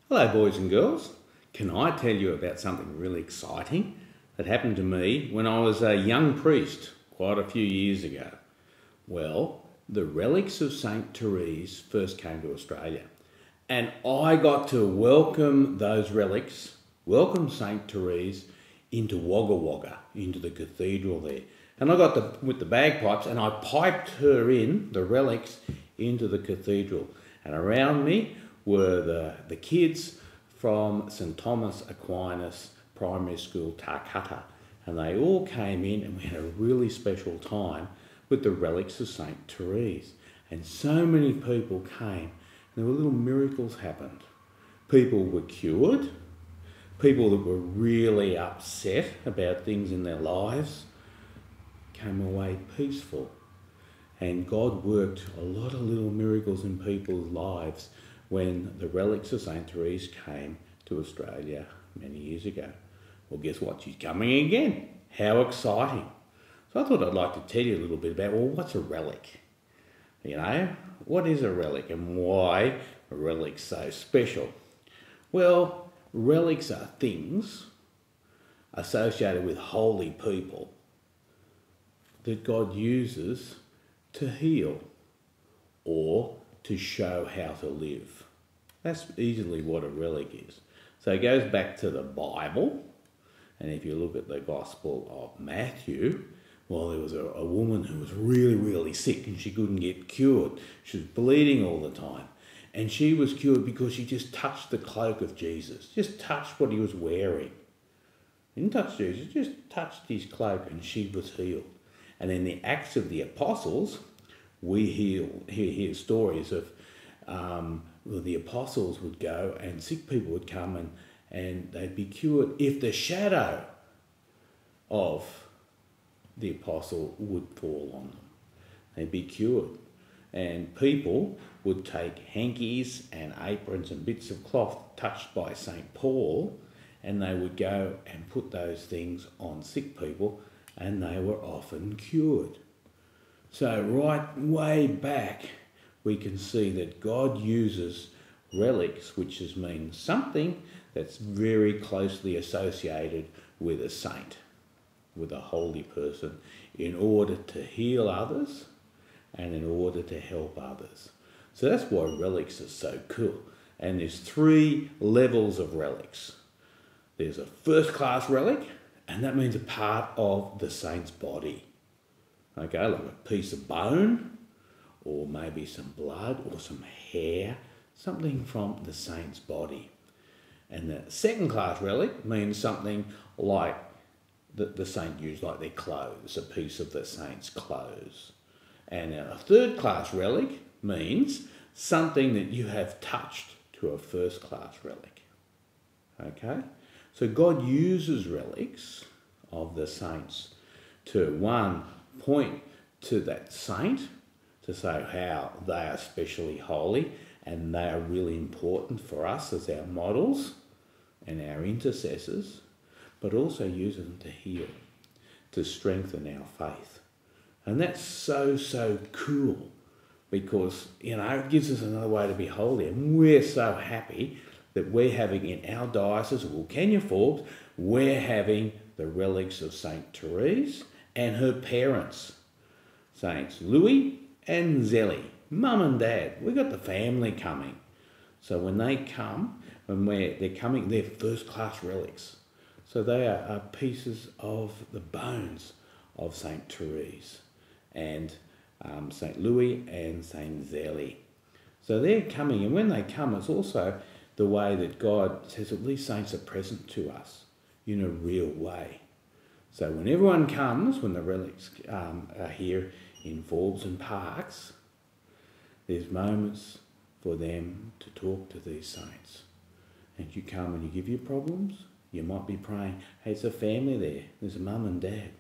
Hello boys and girls. Can I tell you about something really exciting that happened to me when I was a young priest quite a few years ago? Well, the relics of St. Therese first came to Australia and I got to welcome those relics, welcome St. Therese into Wagga Wagga, into the cathedral there. And I got with the bagpipes and I piped her in, the relics, into the cathedral. And around me were the kids from St. Thomas Aquinas Primary School, Tarcutta. And they all came in and we had a really special time with the relics of St. Therese. And so many people came and there were little miracles happened. People were cured. People that were really upset about things in their lives came away peaceful. And God worked a lot of little miracles in people's lives when the relics of St. Therese came to Australia many years ago. Well, guess what? She's coming again. How exciting. So I thought I'd like to tell you a little bit about, well, what's a relic? You know, what is a relic and why a relic's so special? Well, relics are things associated with holy people that God uses to heal or to show how to live. That's easily what a relic is. So it goes back to the Bible, and if you look at the Gospel of Matthew, well, there was a woman who was really, really sick and she couldn't get cured. She was bleeding all the time. And she was cured because she just touched the cloak of Jesus, just touched what he was wearing. Didn't touch Jesus, just touched his cloak and she was healed. And in the Acts of the Apostles, we hear stories of the apostles would go and sick people would come and they'd be cured if the shadow of the apostle would fall on them. They'd be cured. And people would take hankies and aprons and bits of cloth touched by St. Paul, and they would go and put those things on sick people, and they were often cured. So right way back, we can see that God uses relics, which means something that's very closely associated with a saint, with a holy person, in order to heal others and in order to help others. So that's why relics are so cool. And there's 3 levels of relics. There's a first-class relic, and that means a part of the saint's body. Okay, like a piece of bone, or maybe some blood, or some hair, something from the saint's body. And the second-class relic means something like the saint used, like their clothes, a piece of the saint's clothes. And a third-class relic means something that you have touched to a first-class relic. Okay? So God uses relics of the saints to, one, point to that saint to say how they are specially holy and they are really important for us as our models and our intercessors, but also use them to heal, to strengthen our faith. And that's so, so cool because, you know, it gives us another way to be holy, and we're so happy that we're having in our diocese, Wilcannia Forbes, we're having the relics of St. Therese and her parents, Saints Louis and Zelly, Mum and Dad. We've got the family coming. So when they come, they're coming, they're first-class relics. So they are pieces of the bones of St. Therese and St. Louis and St. Zelly. So they're coming, and when they come, it's also the way that God says that these saints are present to us in a real way. So when everyone comes, when the relics are here in Forbes and Parks, there's moments for them to talk to these saints. And you come and you give your problems. You might be praying, hey, it's a family there. There's a mum and dad.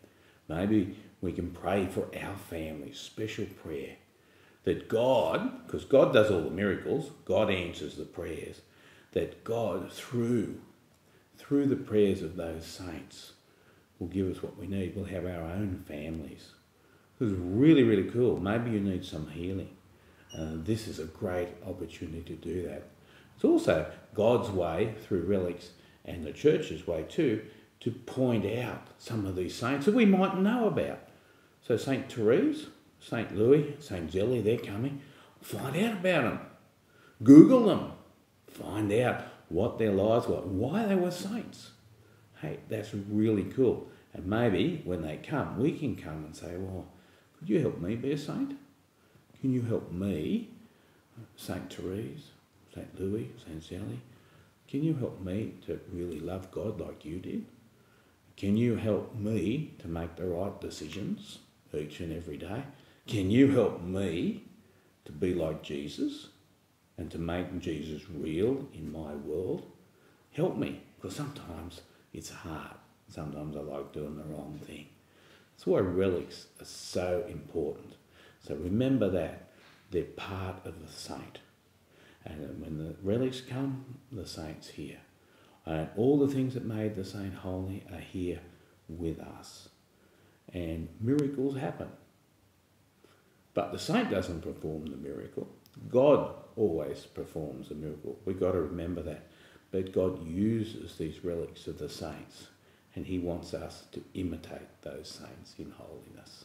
Maybe we can pray for our family, special prayer. That God, because God does all the miracles, God answers the prayers, that God, through the prayers of those saints, will give us what we need. We'll have our own families. It's really, really cool. Maybe you need some healing. This is a great opportunity to do that. It's also God's way through relics and the church's way too to point out some of these saints that we might know about. So St. Therese, St. Louis, St. Jelly, they're coming. Find out about them. Google them. Find out what their lives were, why they were saints. Hey, that's really cool. And maybe when they come, we can come and say, well, could you help me be a saint? Can you help me, St. Therese, St. Louis, St. Sally? Can you help me to really love God like you did? Can you help me to make the right decisions each and every day? Can you help me to be like Jesus and to make Jesus real in my world? Help me, because sometimes it's hard. Sometimes I like doing the wrong thing. That's why relics are so important. So remember that they're part of the saint. And when the relics come, the saint's here. And all the things that made the saint holy are here with us. And miracles happen. But the saint doesn't perform the miracle. God always performs the miracle. We've got to remember that. But God uses these relics of the saints, and he wants us to imitate those saints in holiness.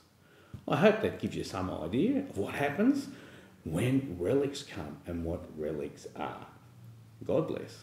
I hope that gives you some idea of what happens when relics come and what relics are. God bless.